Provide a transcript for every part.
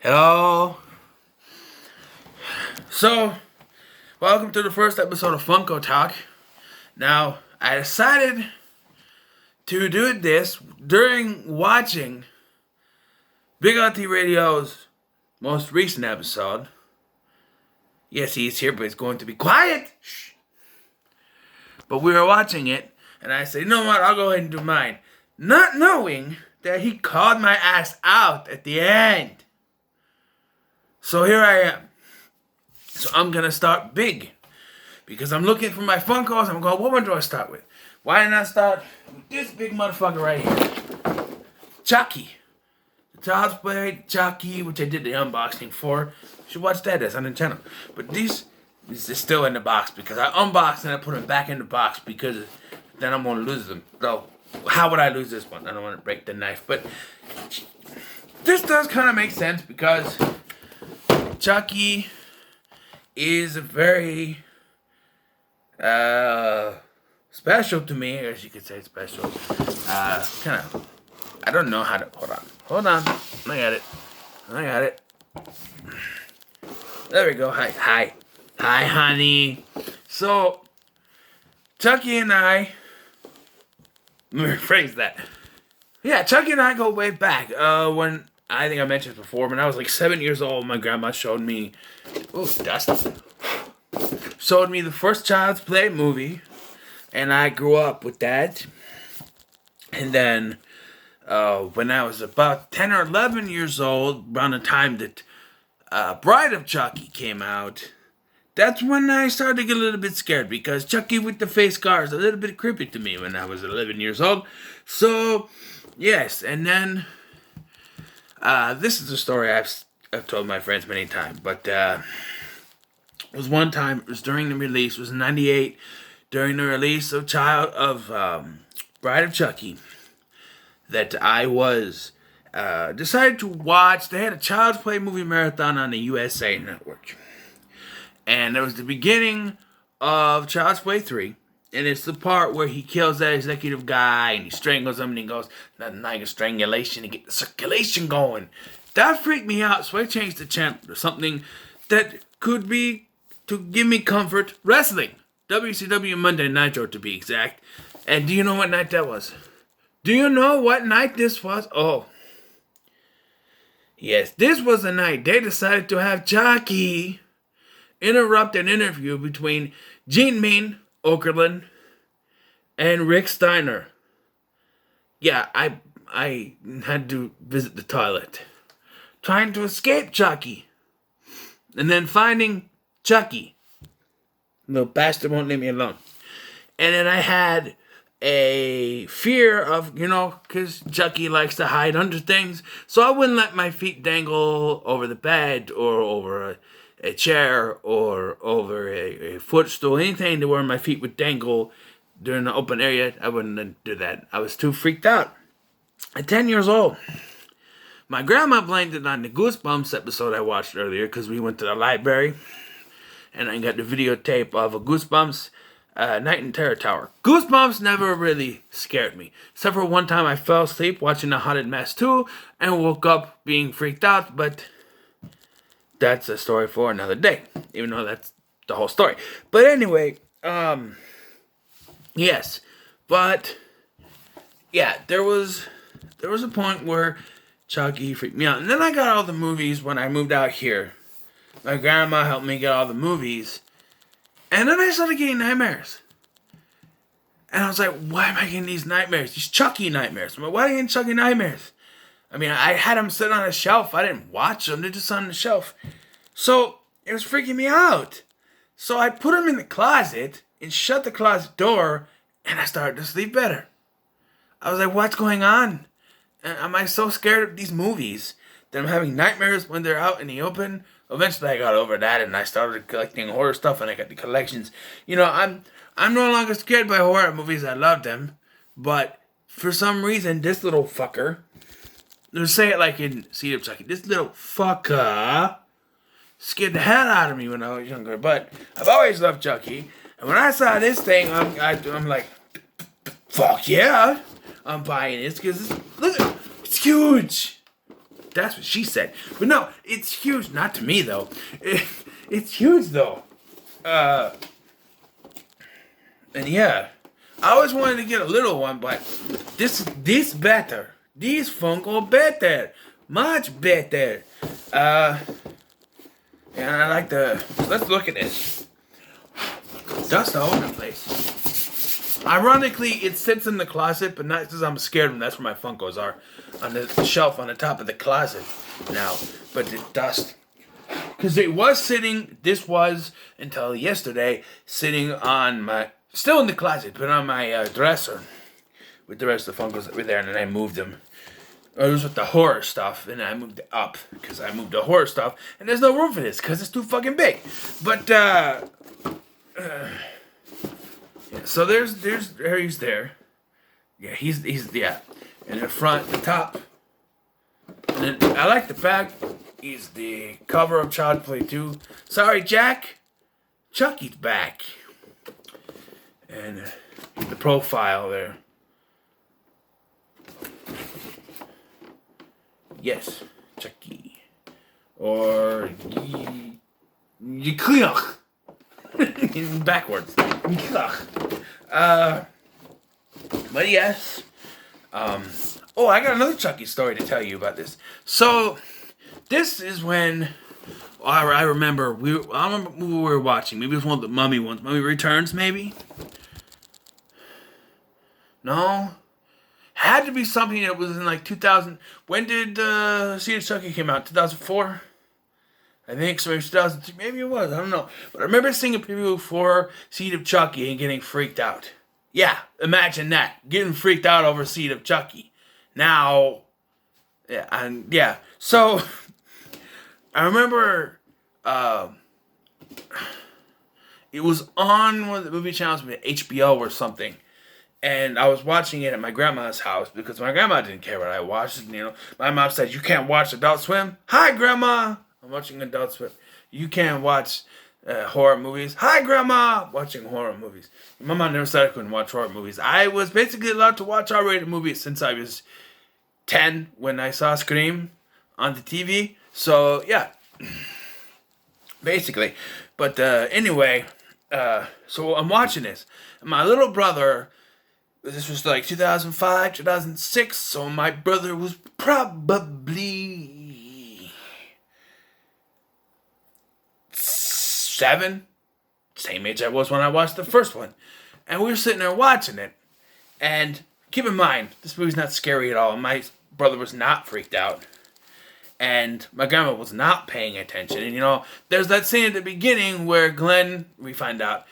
Hello. So, welcome to the first episode of Funko Talk. Now, I decided to do this during watching Big LT Radio's most recent episode. Yes, he's here, but he's going to be quiet. Shh. But we were watching it, and I said, you know what, I'll go ahead and do mine. Not knowing that he called my ass out at the end. So here I am. So I'm going to start big. Because I'm looking for my Funkos. I'm going, what one do I start with? Why didn't I start with this big motherfucker right here? Chucky. The Child's Play Chucky, which I did the unboxing for. You should watch that. That's on the channel. But this is still in the box because I unboxed and I put it back in the box because then I'm going to lose them. So how would I lose this one? I don't want to break the knife. But this does kind of make sense because Chucky is very special to me, as you could say special. Kind of, I don't know how to, hold on, I got it. There we go, hi, honey. So, Chucky and I, let me rephrase that. Yeah, Chucky and I go way back, when, I think I mentioned this before, when I was like 7 years old, my grandma showed me, showed me the first Child's Play movie, and I grew up with that. And then, when I was about 10 or 11 years old, around the time that Bride of Chucky came out, that's when I started to get a little bit scared, because Chucky with the face scar is a little bit creepy to me when I was 11 years old. So, yes, and then, this is a story I've told my friends many times, but it was one time, it was during the release, it was in 98, during the release of Bride of Chucky, that I was, decided to watch. They had a Child's Play movie marathon on the USA Network, and it was the beginning of Child's Play 3, and it's the part where he kills that executive guy, and he strangles him, and he goes, nothing like a strangulation to get the circulation going. That freaked me out, so I changed the channel to something that could be, to give me comfort, wrestling. WCW Monday Nitro, to be exact. And do you know what night that was? Do you know what night this was? Oh. Yes, this was the night they decided to have Chucky interrupt an interview between Gene Mean Okerlund and Rick Steiner. Yeah, I had to visit the toilet, trying to escape Chucky, and then finding Chucky. The bastard won't leave me alone. And then I had a fear of, because Chucky likes to hide under things, so I wouldn't let my feet dangle over the bed or over a chair or over a footstool, anything to where my feet would dangle during the open area. I wouldn't do that. I was too freaked out. At 10 years old, my grandma blamed it on the Goosebumps episode I watched earlier, because we went to the library and I got the videotape of a Goosebumps Night in Terror Tower. Goosebumps never really scared me, except for one time I fell asleep watching The Haunted Mask 2 and woke up being freaked out, but that's a story for another day, even though that's the whole story. But anyway, yes, but yeah, there was a point where Chucky freaked me out, and then I got all the movies when I moved out here. My grandma helped me get all the movies, and then I started getting nightmares. And I was like, why am I getting these nightmares? These Chucky nightmares. I'm like, why are you getting Chucky nightmares? I mean, I had them sit on a shelf. I didn't watch them. They're just on the shelf. So, it was freaking me out. So, I put them in the closet and shut the closet door, and I started to sleep better. I was like, what's going on? Am I so scared of these movies that I'm having nightmares when they're out in the open? Eventually, I got over that, and I started collecting horror stuff, and I got the collections. I'm no longer scared by horror movies. I love them. But for some reason, this little fucker, let's say it like in Seed of Chucky, this little fucker scared the hell out of me when I was younger. But I've always loved Chucky. And when I saw this thing, I'm like, fuck yeah, I'm buying this because look, it's huge. That's what she said. But no, it's huge. Not to me, though. It's huge, though. And yeah, I always wanted to get a little one, but this better. These Funko better. Much better. And I like let's look at this. Dust all over the place. Ironically, it sits in the closet, but not because I'm scared of them. That's where my Funkos are. On the shelf on the top of the closet now. But the dust. Because this was, until yesterday, sitting on still in the closet, but on my dresser. With the rest of the Funkos that were there, and then I moved them. It was with the horror stuff, and I moved it up, because I moved the horror stuff, and there's no room for this, because it's too fucking big. But, yeah, so there's he's there. Yeah, he's yeah. And the front, the top. And then, I like the back. He's the cover of Child's Play 2. Sorry, Jack. Chucky's back. And the profile there. Yes, Chucky. Or Yiklach. Backwards. Yiklach. But yes. Oh, I got another Chucky story to tell you about this. So, this is when I remember we were watching. Maybe it was one of the Mummy ones. Mummy Returns, maybe? No? Had to be something that was in like 2000. When did Seed of Chucky came out? 2004? I think so. Maybe 2002. Maybe it was. I don't know. But I remember seeing a preview for Seed of Chucky and getting freaked out. Yeah, imagine that. Getting freaked out over Seed of Chucky. Now, yeah, and yeah. So, I remember it was on one of the movie channels, HBO or something. And I was watching it at my grandma's house because my grandma didn't care what I watched. You know, my mom said, "You can't watch Adult Swim." Hi, Grandma. I'm watching Adult Swim. You can't watch horror movies. Hi, Grandma. Watching horror movies. My mom never said I couldn't watch horror movies. I was basically allowed to watch R-rated movies since I was 10 when I saw Scream on the TV. So yeah, basically. But anyway, so I'm watching this. And my little brother. This was like 2005, 2006, so my brother was probably 7, same age I was when I watched the first one. And we were sitting there watching it. And keep in mind, this movie's not scary at all. My brother was not freaked out. And my grandma was not paying attention. And, you know, there's that scene at the beginning where Glenn, we find out,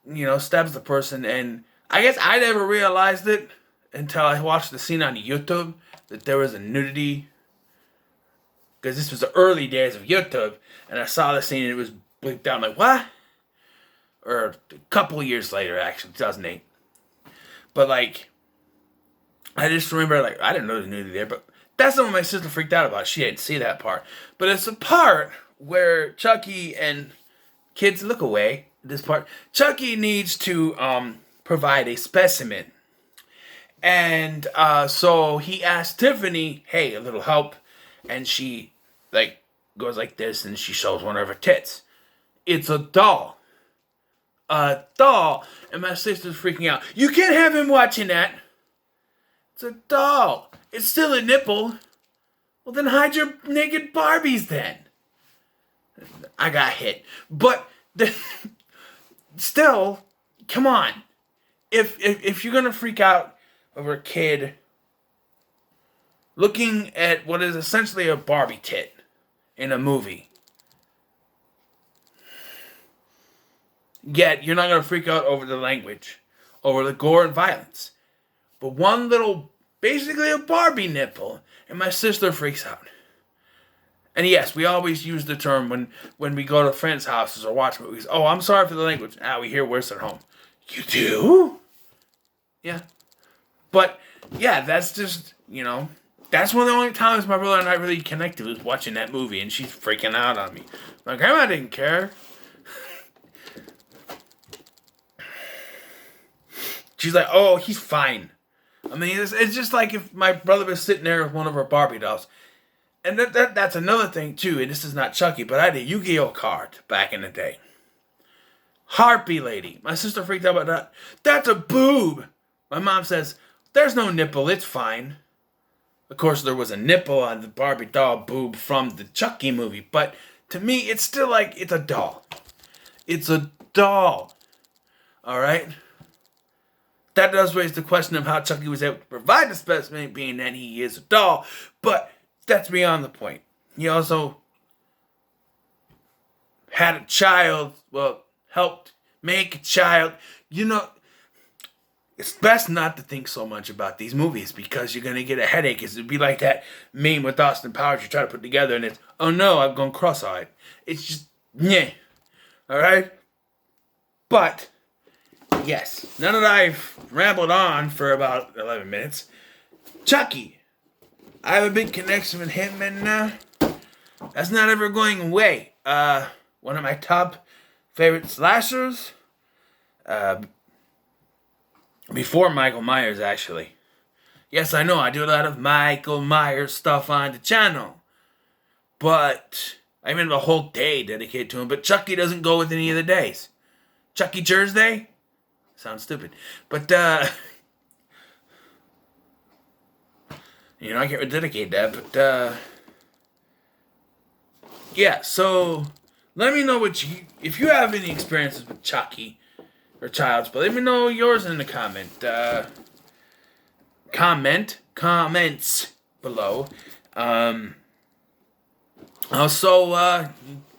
you know, stabs the person. And I guess I never realized it until I watched the scene on YouTube that there was a nudity. Because this was the early days of YouTube. And I saw the scene and it was bleeped out. I'm like, what? Or a couple of years later, actually, 2008. But, like, I just remember, like, I didn't know the nudity there. But that's not what my sister freaked out about. She didn't see that part. But it's the part where Chucky and kids look away. This part. Chucky needs to provide a specimen. And so he asked Tiffany, hey, a little help. And she, like, goes like this and she shows one of her tits. It's a doll. A doll. And my sister's freaking out. You can't have him watching that. It's a doll. It's still a nipple. Well, then hide your naked Barbies then. I got hit. But still, come on. If you're going to freak out over a kid looking at what is essentially a Barbie tit in a movie, yet you're not going to freak out over the language, over the gore and violence. But one little, basically a Barbie nipple, and my sister freaks out. And yes, we always use the term when we go to friends' houses or watch movies. Oh, I'm sorry for the language. We hear worse at home. You do? Yeah. But, yeah, that's just, you know, that's one of the only times my brother and I really connected was watching that movie, and she's freaking out on me. My grandma didn't care. She's like, oh, he's fine. I mean, it's just like if my brother was sitting there with one of her Barbie dolls. And that's another thing too, and this is not Chucky, but I had a Yu-Gi-Oh card back in the day. Harpy lady. My sister freaked out about that. That's a boob. My mom says, there's no nipple, it's fine. Of course, there was a nipple on the Barbie doll boob from the Chucky movie, but to me, it's still like, it's a doll. It's a doll. Alright? That does raise the question of how Chucky was able to provide the specimen, being that he is a doll, but that's beyond the point. He also had a child, well, helped make a child. You know, it's best not to think so much about these movies because you're going to get a headache. It'd be like that meme with Austin Powers you try to put together and it's, oh no, I've gone cross-eyed. It's just, yeah. Alright? But, yes, now that I've rambled on for about 11 minutes, Chucky. I have a big connection with him and that's not ever going away. One of my top favorite slashers. Before Michael Myers, actually. Yes, I know, I do a lot of Michael Myers stuff on the channel. But I even have a whole day dedicated to him. But Chucky doesn't go with any of the days. Chucky Thursday? Sounds stupid. But, I can't dedicate that. But, yeah, so let me know if you have any experiences with Chucky or Child's Play. Let me know yours in the comments below. Also,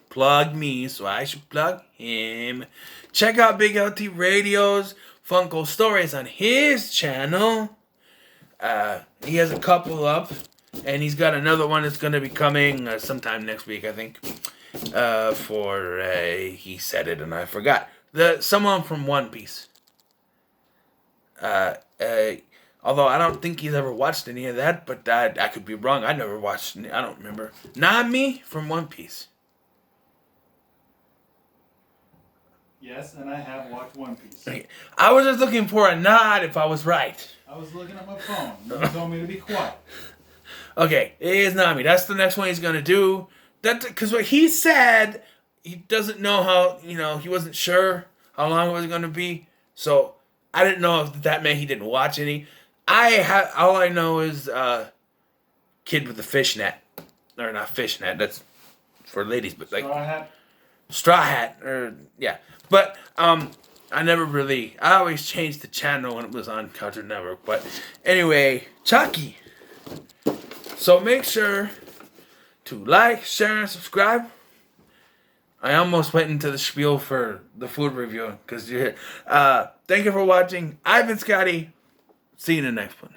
plug me, so I should plug him. Check out Big LT Radio's Funko Stories on his channel. He has a couple up, and he's got another one that's going to be coming sometime next week, I think. He said it and I forgot. Someone from One Piece. Although I don't think he's ever watched any of that, but I could be wrong. I never watched. I don't remember. Nami from One Piece. Yes, and I have watched One Piece. Okay. I was just looking for a nod if I was right. I was looking at my phone. You told me to be quiet. Okay, it is Nami. That's the next one he's gonna do. Because what he said, he doesn't know how. He wasn't sure how long it was gonna be. So I didn't know if that meant he didn't watch any. All I know is kid with the fishnet, or not fishnet. That's for ladies, but like straw hat, or yeah. But I always changed the channel when it was on Cartoon Network. But anyway, Chucky. So make sure to like, share, and subscribe. I almost went into the spiel for the food review because you're here. Thank you for watching. I've been Scotty. See you in the next one.